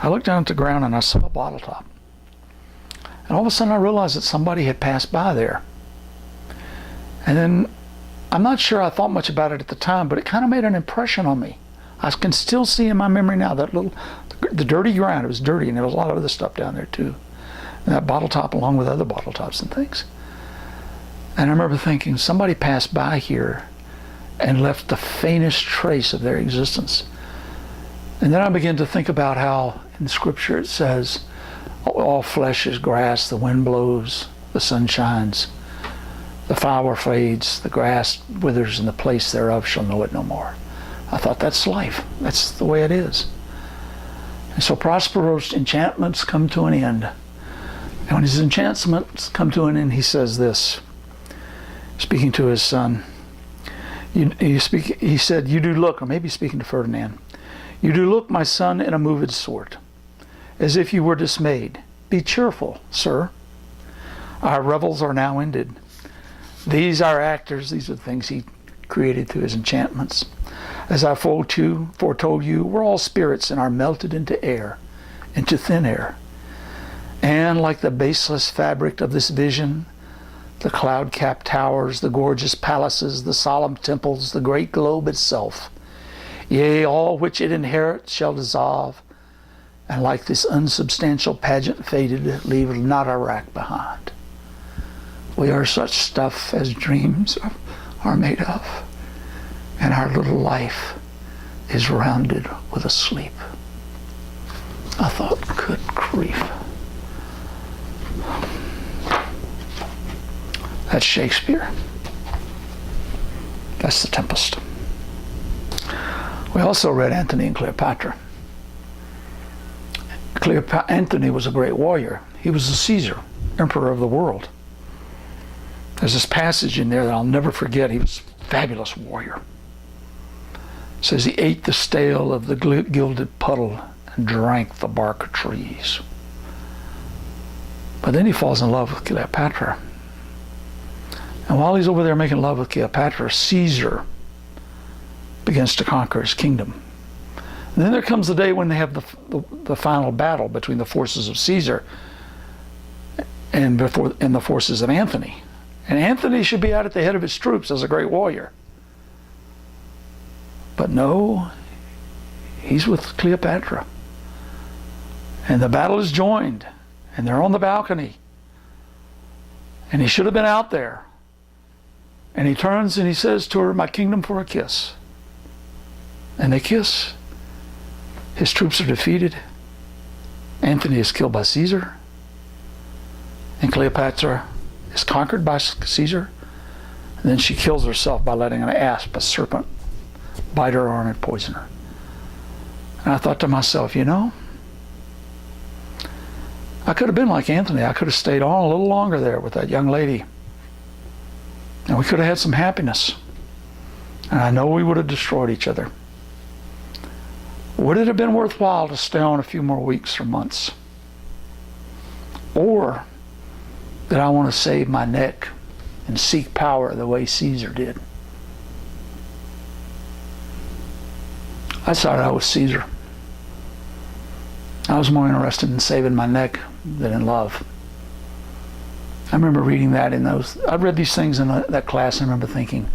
I looked down at the ground and I saw a bottle top. And all of a sudden I realized that somebody had passed by there. And then, I'm not sure I thought much about it at the time, but it kind of made an impression on me. I can still see in my memory now that the dirty ground. It was dirty, and there was a lot of other stuff down there too. And that bottle top along with other bottle tops and things. And I remember thinking, somebody passed by here and left the faintest trace of their existence. And then I began to think about how in Scripture it says, all flesh is grass, the wind blows, the sun shines, the flower fades, the grass withers, and the place thereof shall know it no more. I thought, that's life. That's the way it is. And so Prospero's enchantments come to an end. And when his enchantments come to an end, he says this, speaking to his son. He said, you do look, or maybe speaking to Ferdinand, you do look, my son, in a moved sort, as if you were dismayed. Be cheerful, sir. Our revels are now ended. These are actors, these are the things he created through his enchantments. As I foretold you, we're all spirits and are melted into air, into thin air. And like the baseless fabric of this vision, the cloud-capped towers, the gorgeous palaces, the solemn temples, the great globe itself, yea, all which it inherits shall dissolve, and like this unsubstantial pageant faded, leave not a rack behind. We are such stuff as dreams are made of, and our little life is rounded with a sleep. I thought, good grief. That's Shakespeare. That's The Tempest. We also read Antony and Cleopatra. Antony was a great warrior. He was the Caesar, emperor of the world. There's this passage in there that I'll never forget. He was a fabulous warrior. It says he ate the stale of the gilded puddle and drank the bark of trees. But then he falls in love with Cleopatra. And while he's over there making love with Cleopatra, Caesar begins to conquer his kingdom. And then there comes the day when they have the final battle between the forces of Caesar and the forces of Antony. And Antony should be out at the head of his troops as a great warrior. But no, he's with Cleopatra. And the battle is joined, and they're on the balcony. And he should have been out there. And he turns and he says to her, my kingdom for a kiss. And they kiss. His troops are defeated. Antony is killed by Caesar. And Cleopatra is conquered by Caesar. And then she kills herself by letting an asp, a serpent, bite her arm and poison her. And I thought to myself, you know, I could have been like Antony. I could have stayed on a little longer there with that young lady. And we could have had some happiness. And I know we would have destroyed each other. Would it have been worthwhile to stay on a few more weeks or months? Or did I want to save my neck and seek power the way Caesar did? I decided I was Caesar. I was more interested in saving my neck than in love. I remember reading that in those, I read these things in that class and I remember thinking,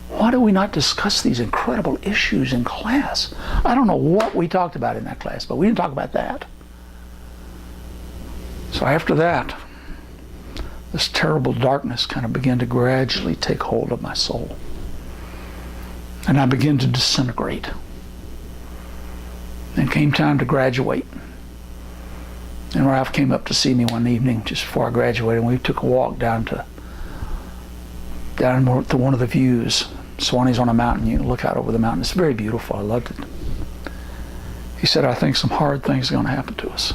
why do we not discuss these incredible issues in class? I don't know what we talked about in that class, but we didn't talk about that. So after that, this terrible darkness kind of began to gradually take hold of my soul. And I began to disintegrate. And it came time to graduate. And Ralph came up to see me one evening just before I graduated, and we took a walk down to one of the views. Swanee's on a mountain. You can look out over the mountain. It's very beautiful. I loved it. He said, I think some hard things are going to happen to us.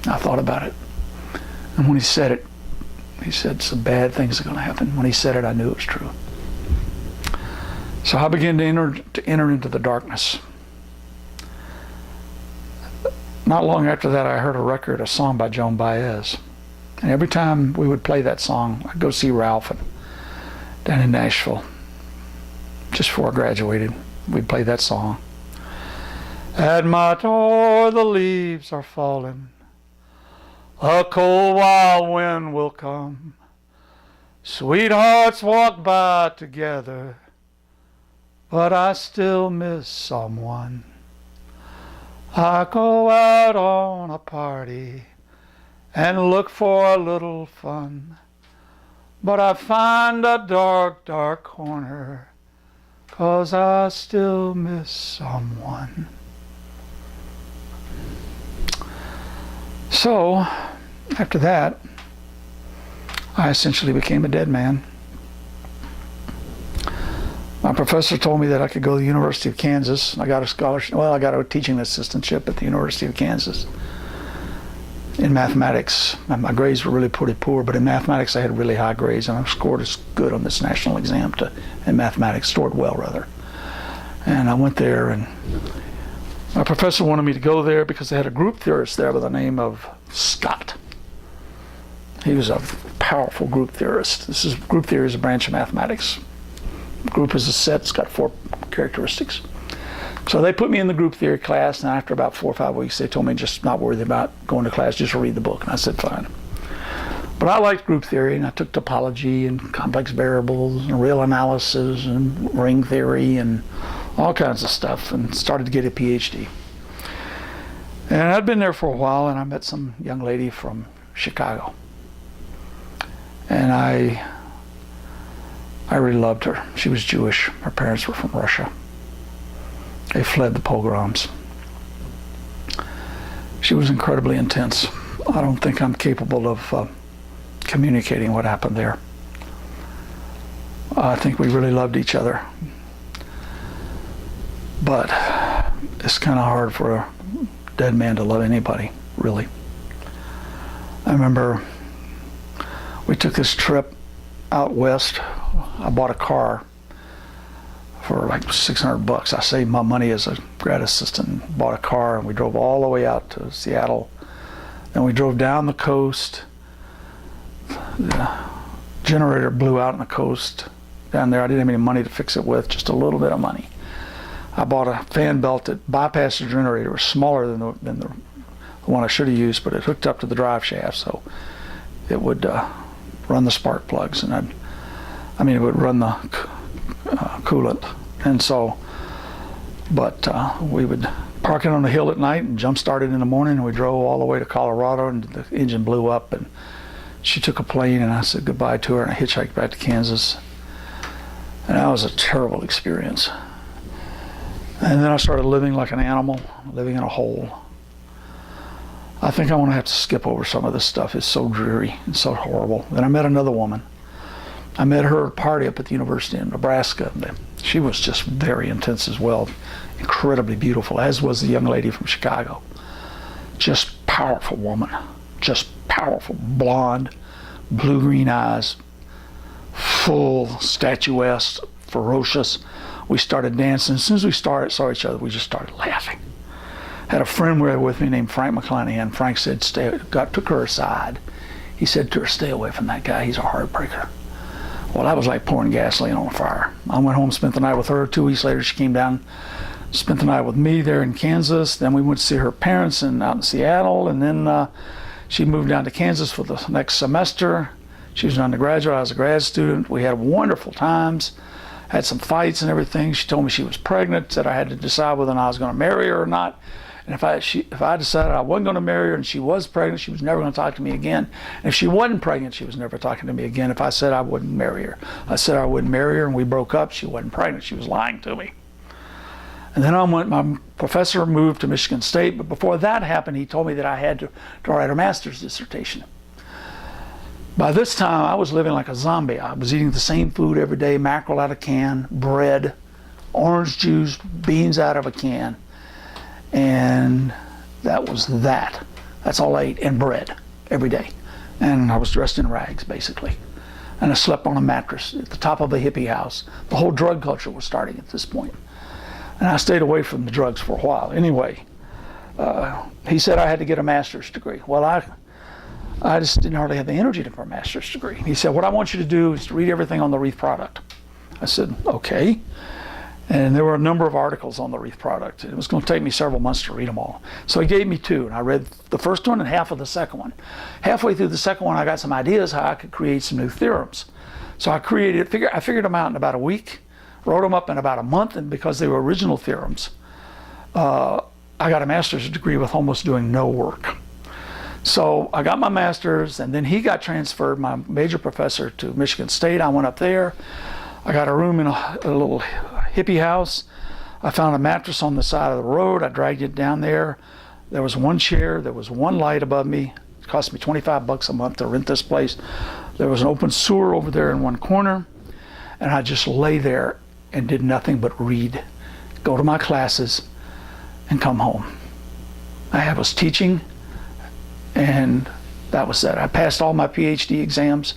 I thought about it. And when he said it, he said some bad things are going to happen. When he said it, I knew it was true. So I began to enter into the darkness. Not long after that, I heard a song by Joan Baez. And every time we would play that song, I'd go see Ralph down in Nashville. Just before I graduated, we'd play that song. At my door the leaves are falling. A cold wild wind will come. Sweethearts walk by together, but I still miss someone. I go out on a party and look for a little fun, but I find a dark, dark corner, 'cause I still miss someone. So, after that, I essentially became a dead man. My professor told me that I could go to the University of Kansas. I got a scholarship. Well, I got a teaching assistantship at the University of Kansas in mathematics. My grades were really pretty poor, but in mathematics I had really high grades, and I scored as good on this national exam in mathematics, scored well rather. And I went there, and my professor wanted me to go there because they had a group theorist there by the name of Scott. He was a powerful group theorist. Group theory is a branch of mathematics. Group is a set, it's got 4 characteristics. So they put me in the group theory class, and after about 4 or 5 weeks, they told me just not worry about going to class, just read the book. And I said, fine. But I liked group theory, and I took topology and complex variables and real analysis and ring theory and all kinds of stuff, and started to get a PhD. And I'd been there for a while, and I met some young lady from Chicago. And I really loved her. She was Jewish. Her parents were from Russia. They fled the pogroms. She was incredibly intense. I don't think I'm capable of communicating what happened there. I think we really loved each other. But it's kind of hard for a dead man to love anybody, really. I remember we took this trip out west. I bought a car for like $600. I saved my money as a grad assistant, bought a car, and we drove all the way out to Seattle. Then we drove down the coast. The generator blew out on the coast down there. I didn't have any money to fix it with, just a little bit of money. I bought a fan belt that bypassed the generator. It was smaller than the one I should have used, but it hooked up to the drive shaft, so it would run the spark plugs, and it would run the coolant. And so, but we would park it on the hill at night and jump start it in the morning, and we drove all the way to Colorado, and the engine blew up, and she took a plane, and I said goodbye to her, and I hitchhiked back to Kansas. And that was a terrible experience. And then I started living like an animal, living in a hole. I think I'm going to have to skip over some of this stuff. It's so dreary and so horrible. Then I met another woman. I met her at a party up at the University of Nebraska. She was just very intense as well, incredibly beautiful, as was the young lady from Chicago. Just powerful woman, just powerful, blonde, blue-green eyes, full, statuesque, ferocious. We started dancing. As soon as we saw each other, we just started laughing. Had a friend with me named Frank McClanahan. Frank said, took her aside. He said to her, stay away from that guy. He's a heartbreaker. Well, that was like pouring gasoline on a fire. I went home, spent the night with her. 2 weeks later, she came down, spent the night with me there in Kansas. Then we went to see her parents out in Seattle. And then she moved down to Kansas for the next semester. She was an undergraduate. I was a grad student. We had wonderful times. Had some fights and everything. She told me she was pregnant, said I had to decide whether or not I was going to marry her or not. And if I decided I wasn't going to marry her and she was pregnant, she was never going to talk to me again. And if she wasn't pregnant, she was never talking to me again. If I said I wouldn't marry her, I said I wouldn't marry her, and we broke up. She wasn't pregnant. She was lying to me. And then my professor moved to Michigan State. But before that happened, he told me that I had to write a master's dissertation. By this time, I was living like a zombie. I was eating the same food every day: mackerel out of a can, bread, orange juice, beans out of a can. And that was that. That's all I ate, and bread every day. And I was dressed in rags, basically. And I slept on a mattress at the top of a hippie house. The whole drug culture was starting at this point. And I stayed away from the drugs for a while. Anyway, he said I had to get a master's degree. Well, I just didn't hardly have the energy for a master's degree. He said, what I want you to do is to read everything on the Reef product. I said, okay. And there were a number of articles on the wreath product. It was going to take me several months to read them all. So he gave me two, and I read the first one and half of the second one. Halfway through the second one, I got some ideas how I could create some new theorems. So I figured them out in about a week, wrote them up in about a month, and because they were original theorems, I got a master's degree with almost doing no work. So I got my master's, and then he got transferred, my major professor, to Michigan State. I went up there. I got a room in a little hippie house. I found a mattress on the side of the road. I dragged it down there. There was one chair. There was one light above me. It cost me $25 a month to rent this place. There was an open sewer over there in one corner. And I just lay there and did nothing but read, go to my classes, and come home. I was teaching, and that was that. I passed all my PhD exams.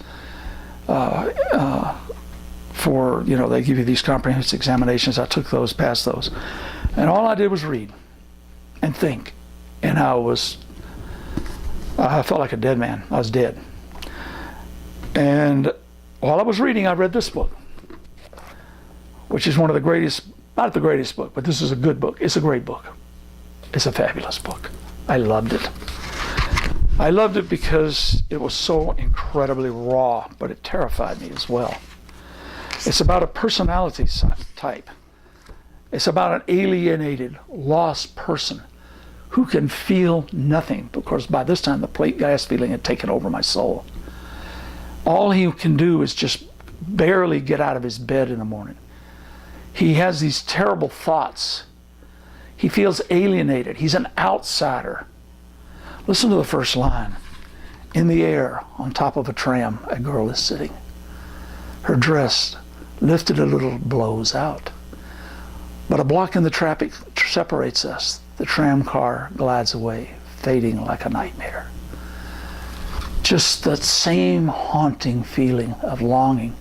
For, they give you these comprehensive examinations. I took those, passed those. And all I did was read and think. And I felt like a dead man. I was dead. And while I was reading, I read this book, which is one of the greatest, not the greatest book, but this is a good book. It's a great book. It's a fabulous book. I loved it. I loved it because it was so incredibly raw, but it terrified me as well. It's about a personality type. It's about an alienated, lost person who can feel nothing, because by this time the plate gas feeling had taken over my soul. All he can do is just barely get out of his bed in the morning. He has these terrible thoughts. He feels alienated. He's an outsider. Listen to the first line. In the air, on top of a tram, a girl is sitting. Her dress, lifted a little, blows out. But a block in the traffic separates us. The tram car glides away, fading like a nightmare. Just that same haunting feeling of longing.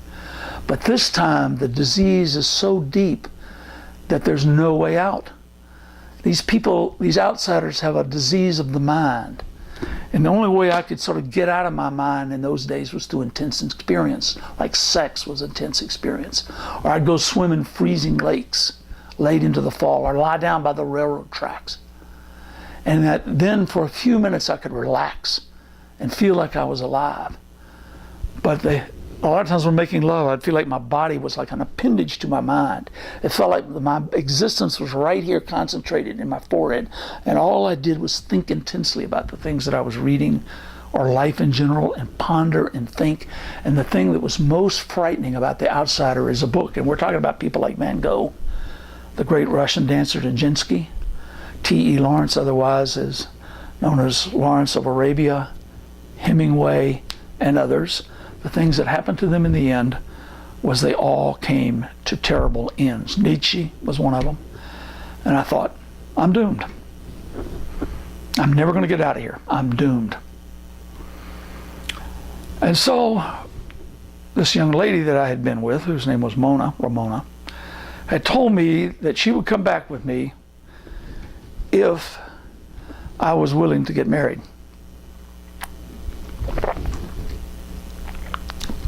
But this time, the disease is so deep that there's no way out. These people, these outsiders, have a disease of the mind. And the only way I could sort of get out of my mind in those days was through intense experience, like sex was intense experience. Or I'd go swim in freezing lakes late into the fall, or lie down by the railroad tracks. And then for a few minutes I could relax and feel like I was alive. But a lot of times when making love, I'd feel like my body was like an appendage to my mind. It felt like my existence was right here concentrated in my forehead, and all I did was think intensely about the things that I was reading or life in general, and ponder and think. And the thing that was most frightening about the outsider is a book. And we're talking about people like Van Gogh, the great Russian dancer Nijinsky, T.E. Lawrence, otherwise as known as Lawrence of Arabia, Hemingway, and others. The things that happened to them in the end was they all came to terrible ends. Nietzsche was one of them. And I thought, I'm doomed. I'm never going to get out of here. I'm doomed. And so this young lady that I had been with, whose name was Ramona, had told me that she would come back with me if I was willing to get married.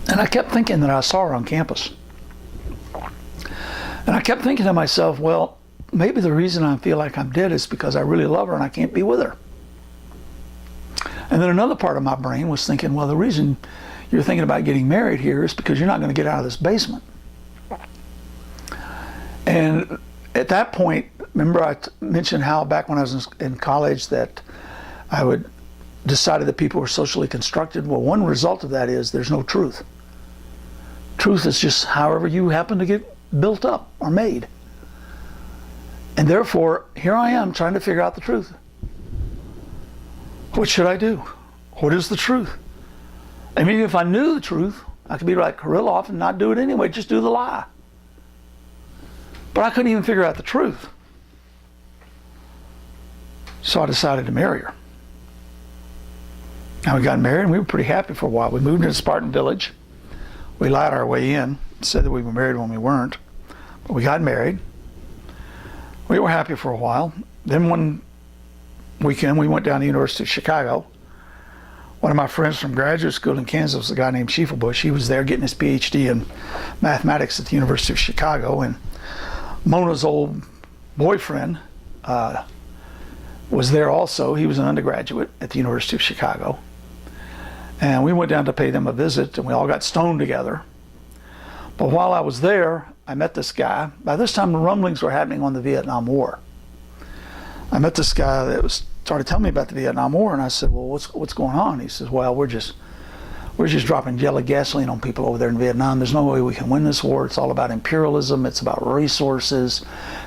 And I kept thinking that I saw her on campus. And I kept thinking to myself, well, maybe the reason I feel like I'm dead is because I really love her and I can't be with her. And then another part of my brain was thinking, well, the reason you're thinking about getting married here is because you're not going to get out of this basement. And at that point, remember I mentioned how back when I was in college that I would decided that people were socially constructed. Well, one result of that is there's no truth. Truth is just however you happen to get built up or made. And therefore, here I am trying to figure out the truth. What should I do? What is the truth? I mean, if I knew the truth, I could be like Kirilov and not do it anyway, just do the lie. But I couldn't even figure out the truth. So I decided to marry her. And we got married, and we were pretty happy for a while. We moved into Spartan Village. We lied our way in, said that we were married when we weren't. But we got married. We were happy for a while. Then one weekend, we went down to the University of Chicago. One of my friends from graduate school in Kansas was a guy named Schiefelbusch. He was there getting his PhD in mathematics at the University of Chicago. And Mona's old boyfriend was there also. He was an undergraduate at the University of Chicago. And we went down to pay them a visit, and we all got stoned together. But while I was there, I met this guy. By this time, the rumblings were happening on the Vietnam War. I met this guy that started telling me about the Vietnam War, and I said, well, what's going on? He says, well, we're just dropping jelly gasoline on people over there in Vietnam. There's no way we can win this war. It's all about imperialism. It's about resources.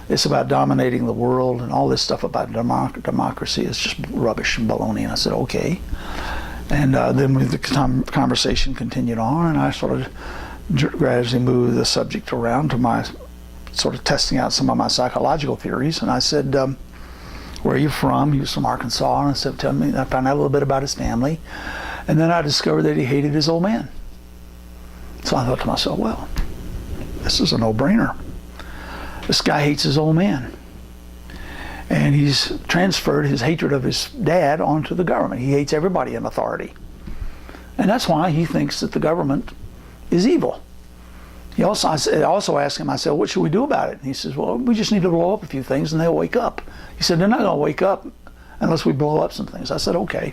It's about dominating the world, and all this stuff about democracy is just rubbish and baloney. And I said, okay. And then the conversation continued on, and I sort of gradually moved the subject around to my sort of testing out some of my psychological theories. And I said, where are you from? He was from Arkansas. And I said, tell me. I found out a little bit about his family. And then I discovered that he hated his old man. So I thought to myself, well, this is a no-brainer. This guy hates his old man. And he's transferred his hatred of his dad onto the government. He hates everybody in authority. And that's why he thinks that the government is evil. I also asked him, I said, what should we do about it? And he says, well, we just need to blow up a few things and they'll wake up. He said, they're not going to wake up unless we blow up some things. I said, okay.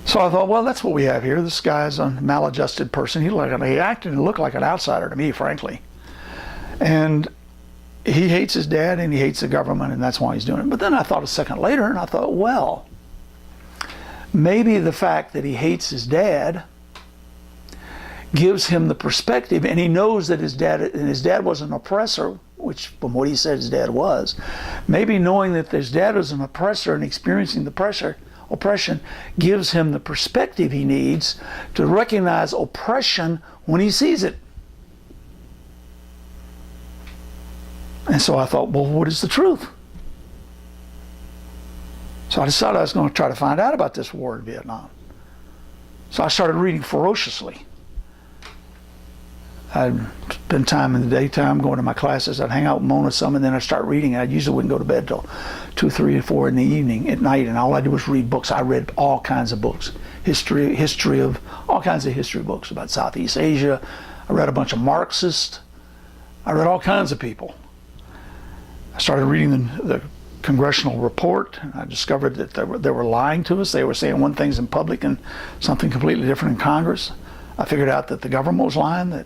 So I thought, well, that's what we have here. This guy's a maladjusted person. He acted and looked like an outsider to me, frankly. And he hates his dad and he hates the government, and that's why he's doing it. But then I thought a second later, and I thought, well, maybe the fact that he hates his dad gives him the perspective, and he knows that his dad was an oppressor, which from what he said his dad was. Maybe knowing that his dad was an oppressor and experiencing the oppression gives him the perspective he needs to recognize oppression when he sees it. And so I thought, well, what is the truth? So I decided I was going to try to find out about this war in Vietnam. So I started reading ferociously. I'd spend time in the daytime going to my classes. I'd hang out with Mona some, and then I'd start reading. I usually wouldn't go to bed till 2, 3, or 4 in the evening at night, and all I did was read books. I read all kinds of books, history of all kinds of history books about Southeast Asia. I read a bunch of Marxists. I read all kinds of people. I started reading the congressional report, and I discovered that they were lying to us. They were saying one thing in public and something completely different in Congress. I figured out that the government was lying, that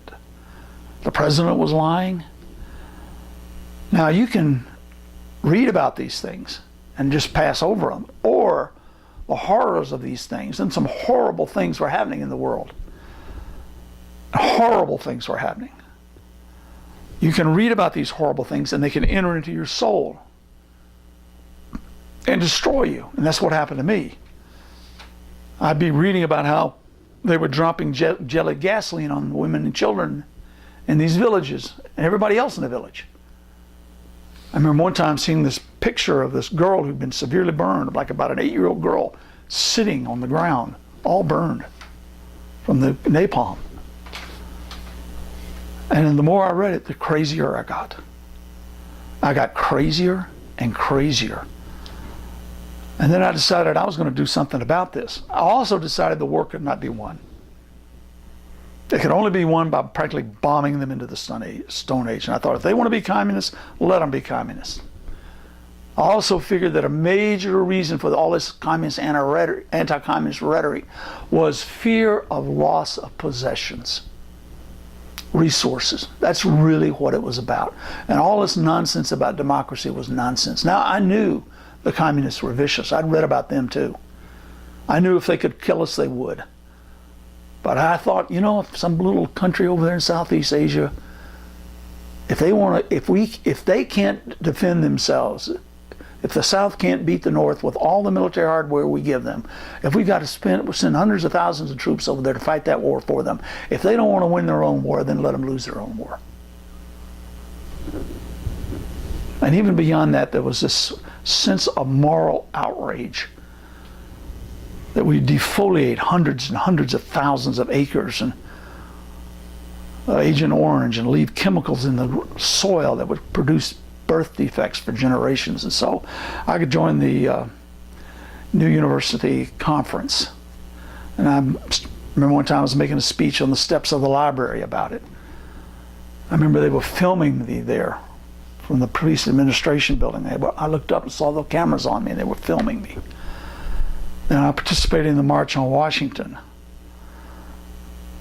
the president was lying. Now, you can read about these things and just pass over them, or the horrors of these things, and some horrible things were happening in the world. Horrible things were happening. You can read about these horrible things, and they can enter into your soul and destroy you. And that's what happened to me. I'd be reading about how they were dropping jelly gasoline on women and children in these villages and everybody else in the village. I remember one time seeing this picture of this girl who'd been severely burned, like about an 8-year-old girl, sitting on the ground, all burned from the napalm. And the more I read it, the crazier I got. I got crazier and crazier. And then I decided I was going to do something about this. I also decided the war could not be won. It could only be won by practically bombing them into the Stone Age. And I thought, if they want to be communists, let them be communists. I also figured that a major reason for all this anti-communist rhetoric was fear of loss of possessions. Resources. That's really what it was about. And all this nonsense about democracy was nonsense. Now, I knew the communists were vicious. I'd read about them too. I knew if they could kill us, they would. But I thought, if some little country over there in Southeast Asia, if they can't defend themselves, if the South can't beat the North with all the military hardware we give them, if we've got to send hundreds of thousands of troops over there to fight that war for them, if they don't want to win their own war, then let them lose their own war. And even beyond that, there was this sense of moral outrage that we defoliate hundreds and hundreds of thousands of acres and Agent Orange and leave chemicals in the soil that would produce birth defects for generations. And so I could join the New University conference. And I remember one time I was making a speech on the steps of the library about it. I remember they were filming me there from the police administration building. I looked up and saw the cameras on me, and they were filming me. And I participated in the March on Washington.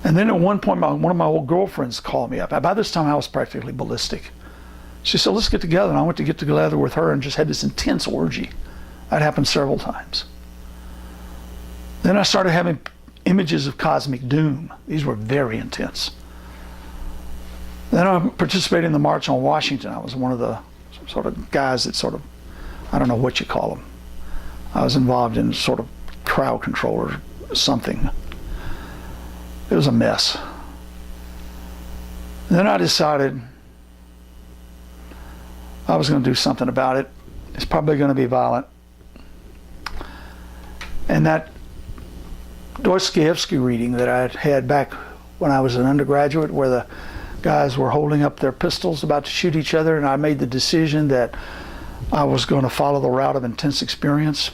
And then at one point, one of my old girlfriends called me up. By this time, I was practically ballistic. She said, let's get together. And I went to get together with her and just had this intense orgy. That happened several times. Then I started having images of cosmic doom. These were very intense. Then I participated in the March on Washington. I was one of the sort of guys that sort of, I don't know what you call them. I was involved in sort of crowd control or something. It was a mess. And then I decided I was going to do something about it. It's probably going to be violent. And that Dostoevsky reading that I had back when I was an undergraduate, where the guys were holding up their pistols about to shoot each other, and I made the decision that I was going to follow the route of intense experience.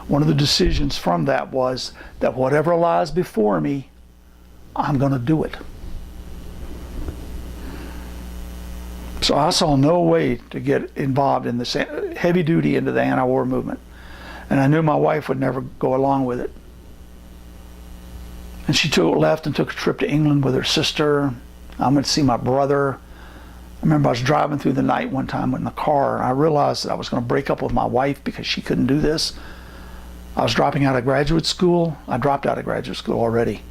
One of the decisions from that was that whatever lies before me, I'm going to do it. So I saw no way to get involved in this heavy duty into the anti-war movement. And I knew my wife would never go along with it. And she left and took a trip to England with her sister. I went to see my brother. I remember I was driving through the night one time in the car, and I realized that I was going to break up with my wife because she couldn't do this. I was dropping out of graduate school. I dropped out of graduate school already.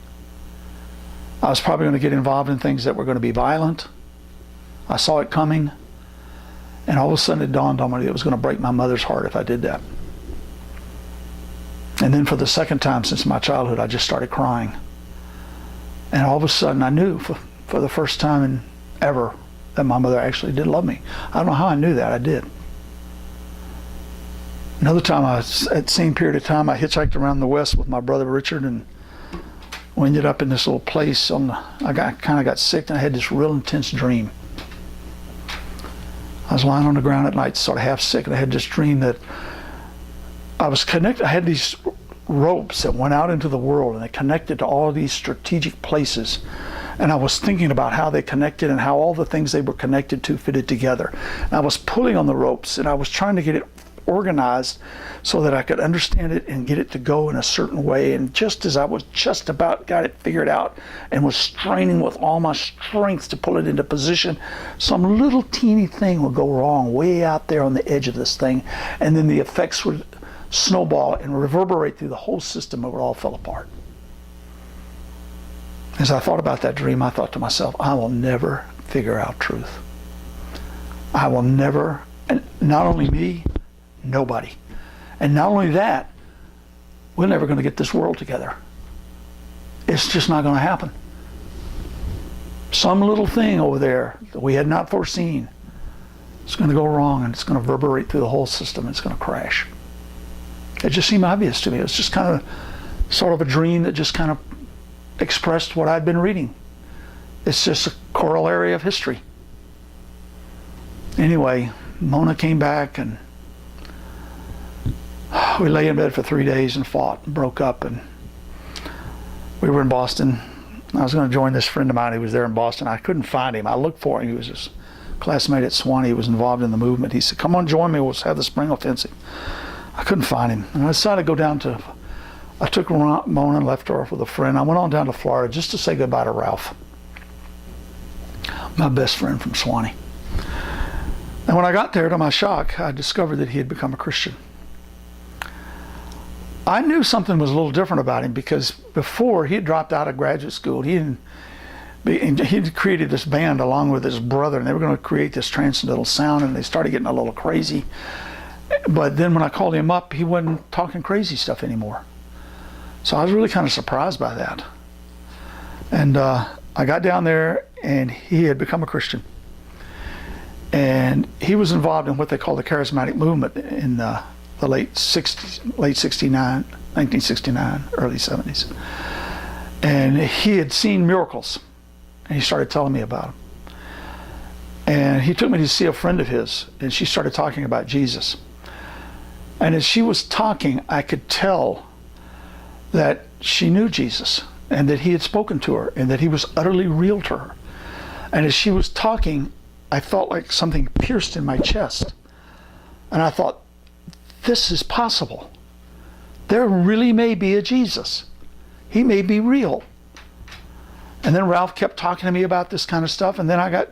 I was probably going to get involved in things that were going to be violent. I saw it coming, and all of a sudden it dawned on me that it was going to break my mother's heart if I did that. And then for the second time since my childhood, I just started crying. And all of a sudden I knew for the first time ever that my mother actually did love me. I don't know how I knew that. I did. Another time, at the same period of time, I hitchhiked around the West with my brother Richard, and we ended up in this little place. I kind of got sick, and I had this real intense dream. I was lying on the ground at night, sort of half sick, and I had this dream that I was connected. I had these ropes that went out into the world, and they connected to all of these strategic places. And I was thinking about how they connected and how all the things they were connected to fitted together. And I was pulling on the ropes, and I was trying to get it organized so that I could understand it and get it to go in a certain way. And just as I was just about got it figured out and was straining with all my strength to pull it into position, some little teeny thing would go wrong way out there on the edge of this thing, and then the effects would snowball and reverberate through the whole system, and it all fell apart. As I thought about that dream, I thought to myself, I will never figure out truth. I will never, and not only me, nobody. And not only that, we're never going to get this world together. It's just not going to happen. Some little thing over there that we had not foreseen is going to go wrong, and it's going to reverberate through the whole system, and it's going to crash. It just seemed obvious to me. It was just kind of sort of a dream that just kind of expressed what I'd been reading. It's just a corollary of history. Anyway, Mona came back, and we lay in bed for 3 days and fought and broke up, and we were in Boston. I was going to join this friend of mine who was there in Boston. I couldn't find him. I looked for him. He was his classmate at Swanee. He was involved in the movement. He said, come on, join me. We'll have the spring offensive. I couldn't find him. And I decided to go down to, I took Mona and left her off with a friend. I went on down to Florida just to say goodbye to Ralph, my best friend from Swanee. And when I got there, to my shock, I discovered that he had become a Christian. I knew something was a little different about him because before he had dropped out of graduate school, he'd created this band along with his brother, and they were going to create this transcendental sound, and they started getting a little crazy. But then when I called him up, he wasn't talking crazy stuff anymore. So I was really kind of surprised by that. And I got down there, and he had become a Christian. And he was involved in what they call the charismatic movement in the late 60s, late 69, 1969, early 70s. And he had seen miracles, and he started telling me about them. And he took me to see a friend of his, and she started talking about Jesus. And as she was talking, I could tell that she knew Jesus, and that he had spoken to her, and that he was utterly real to her. And as she was talking, I felt like something pierced in my chest. And I thought, this is possible. There really may be a Jesus. He may be real. And then Ralph kept talking to me about this kind of stuff, and then I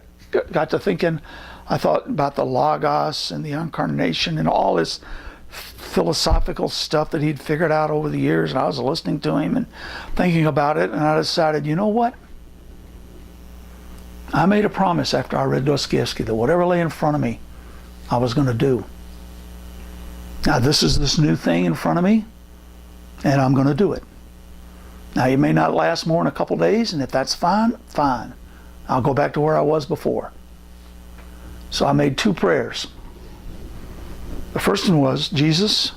got to thinking, I thought about the Logos and the Incarnation and all this philosophical stuff that he'd figured out over the years, and I was listening to him and thinking about it, and I decided, you know what? I made a promise after I read Dostoevsky that whatever lay in front of me, I was going to do. Now this is this new thing in front of me, and I'm going to do it. Now, it may not last more than a couple days, and if that's fine, fine. I'll go back to where I was before. So I made 2 prayers. The first one was, Jesus,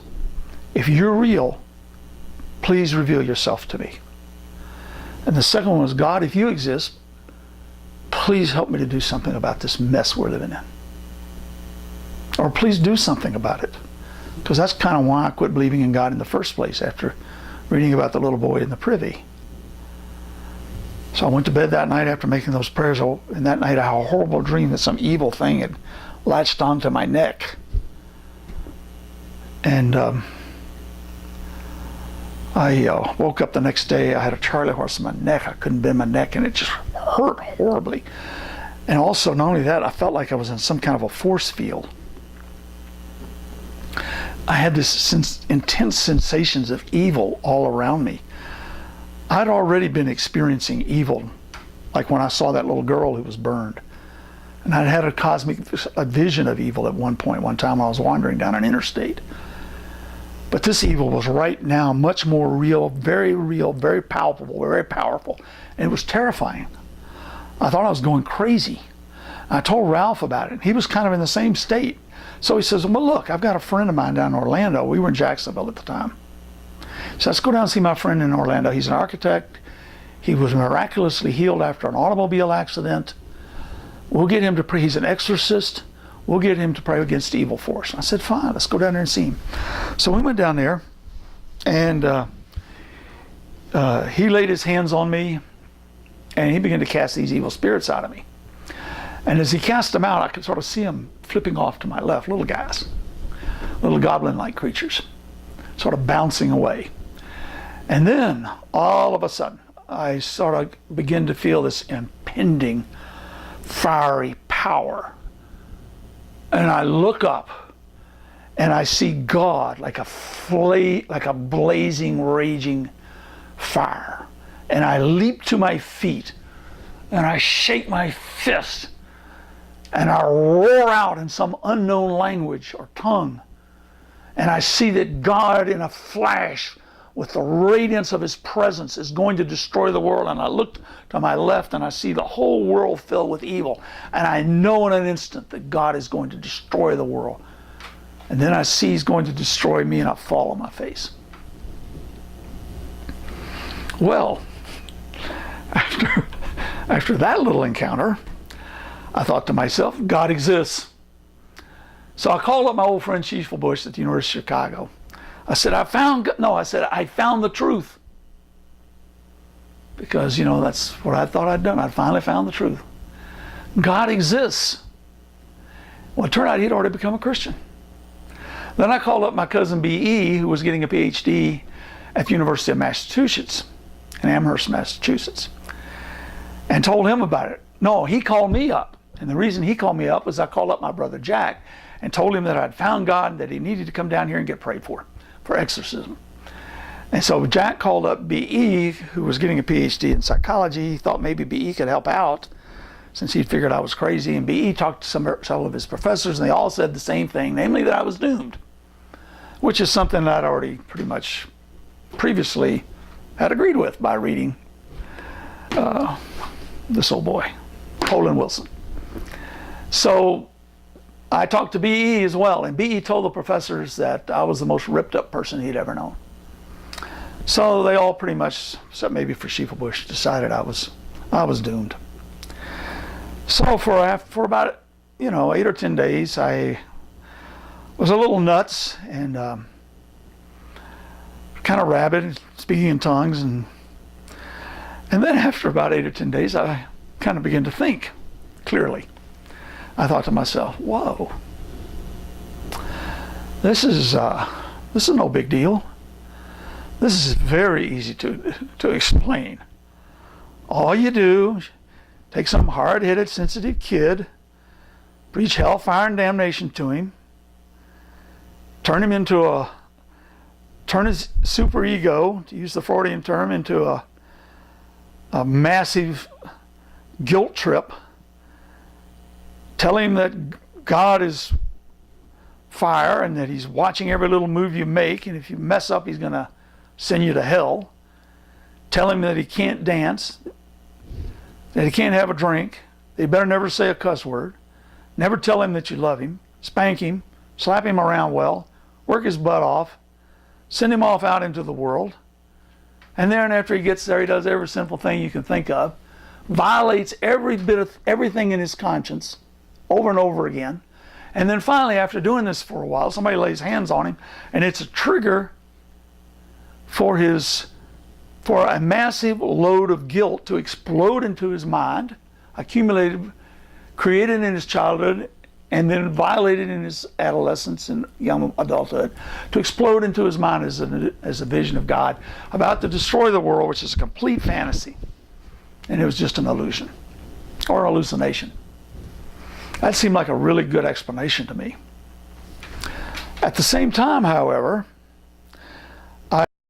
if you're real, please reveal yourself to me. And the second one was, God, if you exist, please help me to do something about this mess we're living in. Or please do something about it. Because that's kind of why I quit believing in God in the first place, after reading about the little boy in the privy. So I went to bed that night after making those prayers, and that night I had a horrible dream that some evil thing had latched onto my neck. And I woke up the next day. I had a Charlie horse in my neck. I couldn't bend my neck, and it just hurt horribly. And also, not only that, I felt like I was in some kind of a force field. I had this intense sensations of evil all around me. I'd already been experiencing evil, like when I saw that little girl who was burned. And I'd had a vision of evil at one time when I was wandering down an interstate. But this evil was right now much more real, very palpable, very powerful. And it was terrifying. I thought I was going crazy. I told Ralph about it. He was kind of in the same state. So he says, well, look, I've got a friend of mine down in Orlando. We were in Jacksonville at the time. So let's go down and see my friend in Orlando. He's an architect. He was miraculously healed after an automobile accident. We'll get him to pray. He's an exorcist. We'll get him to pray against the evil force. I said, fine, let's go down there and see him. So we went down there, and he laid his hands on me, and he began to cast these evil spirits out of me. And as he cast them out, I could sort of see them flipping off to my left, little guys, little goblin-like creatures, sort of bouncing away. And then, all of a sudden, I sort of begin to feel this impending, fiery power. And I look up, and I see God like a blazing, raging fire. And I leap to my feet, and I shake my fist, and I roar out in some unknown language or tongue. And I see that God, in a flash, with the radiance of his presence, is going to destroy the world. And I look to my left, and I see the whole world filled with evil. And I know in an instant that God is going to destroy the world. And then I see he's going to destroy me, and I fall on my face. Well, after that little encounter, I thought to myself, God exists. So I called up my old friend Chief Bush at the University of Chicago. I said, I found the truth. Because, that's what I thought I'd done. I'd finally found the truth. God exists. Well, it turned out he'd already become a Christian. Then I called up my cousin B.E., who was getting a PhD at the University of Massachusetts, in Amherst, Massachusetts, and told him about it. No, he called me up. And the reason he called me up was I called up my brother Jack and told him that I'd found God and that he needed to come down here and get prayed for exorcism. And so Jack called up B.E., who was getting a PhD in psychology. He thought maybe B.E. could help out since he figured I was crazy. And B.E. talked to several of his professors, and they all said the same thing, namely that I was doomed, which is something that I'd already pretty much previously had agreed with by reading this old boy, Colin Wilson. So I talked to B.E. as well, and B.E. told the professors that I was the most ripped up person he'd ever known. So they all pretty much, except maybe for Bush, decided I was doomed. So for about 8 or 10 days, I was a little nuts and kind of rabid, speaking in tongues, and then after about 8 or 10 days, I kind of began to think. clearly. I thought to myself, whoa, this is no big deal. This is very easy to explain. All you do, take some hard-headed, sensitive kid, preach hellfire and damnation to him, turn his superego, to use the Freudian term, into a massive guilt trip, tell him that God is fire and that he's watching every little move you make, and if you mess up, he's going to send you to hell. Tell him that he can't dance, that he can't have a drink, that he better never say a cuss word. Never tell him that you love him. Spank him, slap him around well, work his butt off, send him off out into the world. And then after he gets there, he does every sinful thing you can think of, violates every bit of everything in his conscience over and over again. And then finally, after doing this for a while, somebody lays hands on him, and it's a trigger for a massive load of guilt to explode into his mind, accumulated, created in his childhood, and then violated in his adolescence and young adulthood, to explode into his mind as a vision of God about to destroy the world, which is a complete fantasy. And it was just an illusion or hallucination. That seemed like a really good explanation to me. At the same time, however,